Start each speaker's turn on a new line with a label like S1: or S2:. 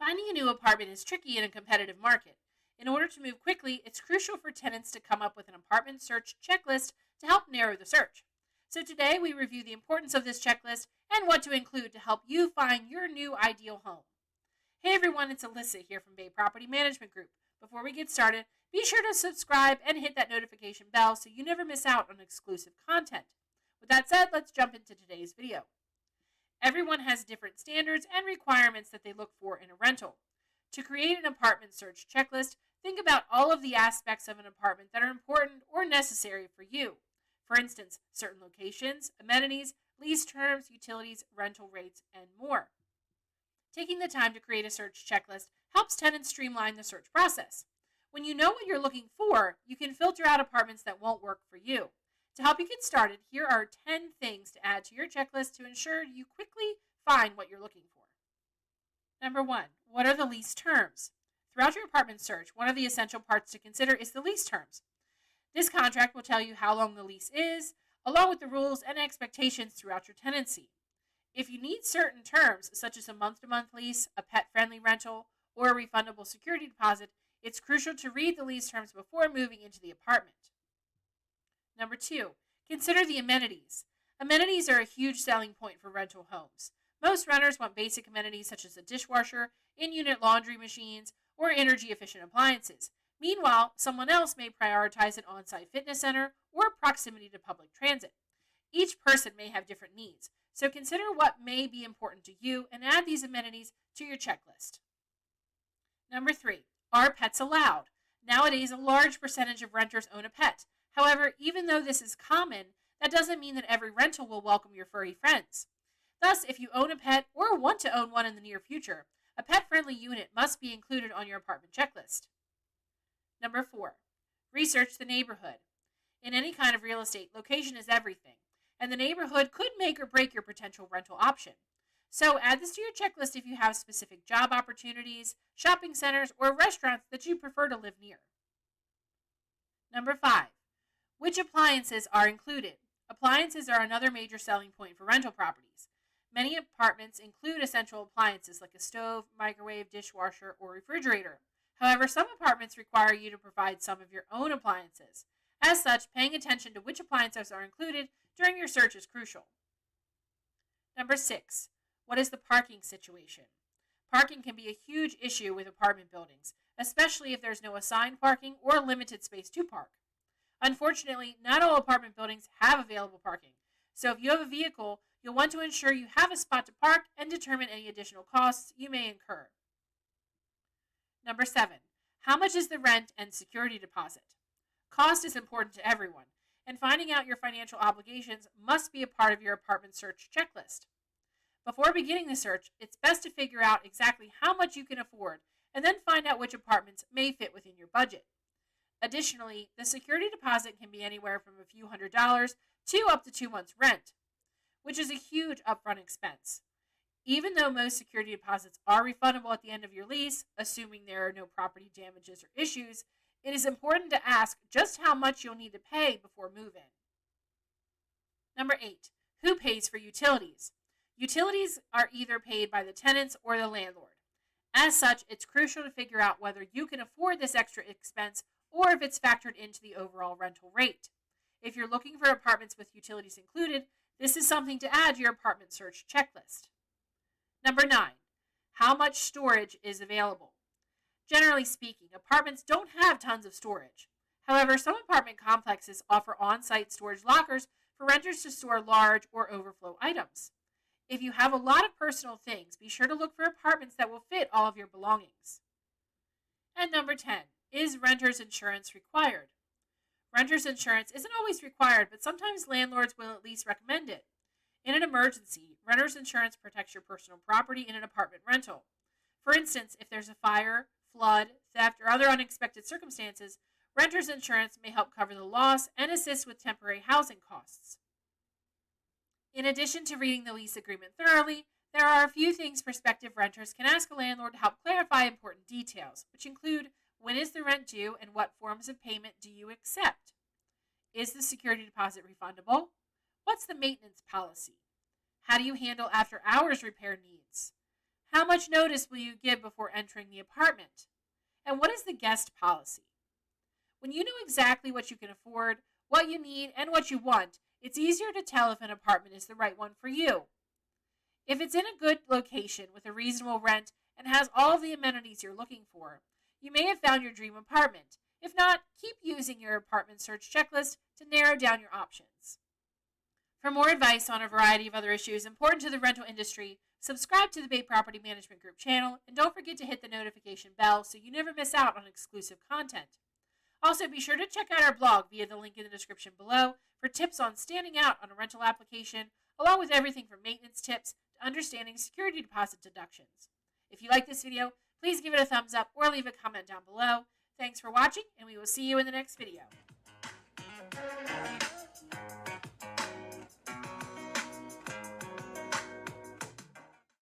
S1: Finding a new apartment is tricky in a competitive market. In order to move quickly, it's crucial for tenants to come up with an apartment search checklist to help narrow the search. So today we review the importance of this checklist and what to include to help you find your new ideal home. Hey everyone, it's Alyssa here from Bay Property Management Group. Before we get started, be sure to subscribe and hit that notification bell so you never miss out on exclusive content. With that said, let's jump into today's video. Everyone has different standards and requirements that they look for in a rental. To create an apartment search checklist, think about all of the aspects of an apartment that are important or necessary for you. For instance, certain locations, amenities, lease terms, utilities, rental rates, and more. Taking the time to create a search checklist helps tenants streamline the search process. When you know what you're looking for, you can filter out apartments that won't work for you. To help you get started, here are 10 things to add to your checklist to ensure you quickly find what you're looking for. Number 1, what are the lease terms? Throughout your apartment search, one of the essential parts to consider is the lease terms. This contract will tell you how long the lease is, along with the rules and expectations throughout your tenancy. If you need certain terms, such as a month-to-month lease, a pet-friendly rental, or a refundable security deposit, it's crucial to read the lease terms before moving into the apartment. Number 2, consider the amenities. Amenities are a huge selling point for rental homes. Most renters want basic amenities such as a dishwasher, in-unit laundry machines, or energy-efficient appliances. Meanwhile, someone else may prioritize an on-site fitness center or proximity to public transit. Each person may have different needs, so consider what may be important to you and add these amenities to your checklist. Number 3, are pets allowed? Nowadays, a large percentage of renters own a pet. However, even though this is common, that doesn't mean that every rental will welcome your furry friends. Thus, if you own a pet or want to own one in the near future, a pet-friendly unit must be included on your apartment checklist. Number 4, research the neighborhood. In any kind of real estate, location is everything, and the neighborhood could make or break your potential rental option. So add this to your checklist if you have specific job opportunities, shopping centers, or restaurants that you prefer to live near. Number 5, which appliances are included? Appliances are another major selling point for rental properties. Many apartments include essential appliances like a stove, microwave, dishwasher, or refrigerator. However, some apartments require you to provide some of your own appliances. As such, paying attention to which appliances are included during your search is crucial. Number 6, what is the parking situation? Parking can be a huge issue with apartment buildings, especially if there's no assigned parking or limited space to park. Unfortunately, not all apartment buildings have available parking, so if you have a vehicle, you'll want to ensure you have a spot to park and determine any additional costs you may incur. Number 7, how much is the rent and security deposit? Cost is important to everyone, and finding out your financial obligations must be a part of your apartment search checklist. Before beginning the search, it's best to figure out exactly how much you can afford and then find out which apartments may fit within your budget. Additionally, the security deposit can be anywhere from a few $100s to up to 2 months' rent, which is a huge upfront expense. Even though most security deposits are refundable at the end of your lease, assuming there are no property damages or issues, it is important to ask just how much you'll need to pay before move-in. Number 8, who pays for utilities? Utilities are either paid by the tenants or the landlord. As such, it's crucial to figure out whether you can afford this extra expense or if it's factored into the overall rental rate. If you're looking for apartments with utilities included, this is something to add to your apartment search checklist. Number 9, how much storage is available? Generally speaking, apartments don't have tons of storage. However, some apartment complexes offer on-site storage lockers for renters to store large or overflow items. If you have a lot of personal things, be sure to look for apartments that will fit all of your belongings. And number 10, is renter's insurance required? Renter's insurance isn't always required, but sometimes landlords will at least recommend it. In an emergency, renter's insurance protects your personal property in an apartment rental. For instance, if there's a fire, flood, theft, or other unexpected circumstances, renter's insurance may help cover the loss and assist with temporary housing costs. In addition to reading the lease agreement thoroughly, there are a few things prospective renters can ask a landlord to help clarify important details, which include when is the rent due and what forms of payment do you accept? Is the security deposit refundable? What's the maintenance policy? How do you handle after-hours repair needs? How much notice will you give before entering the apartment? And what is the guest policy? When you know exactly what you can afford, what you need, and what you want, it's easier to tell if an apartment is the right one for you. If it's in a good location with a reasonable rent and has all of the amenities you're looking for, you may have found your dream apartment. If not, keep using your apartment search checklist to narrow down your options. For more advice on a variety of other issues important to the rental industry, subscribe to the Bay Property Management Group channel, and don't forget to hit the notification bell so you never miss out on exclusive content. Also, be sure to check out our blog via the link in the description below for tips on standing out on a rental application, along with everything from maintenance tips to understanding security deposit deductions. If you like this video, please give it a thumbs up or leave a comment down below. Thanks for watching, and we will see you in the next video.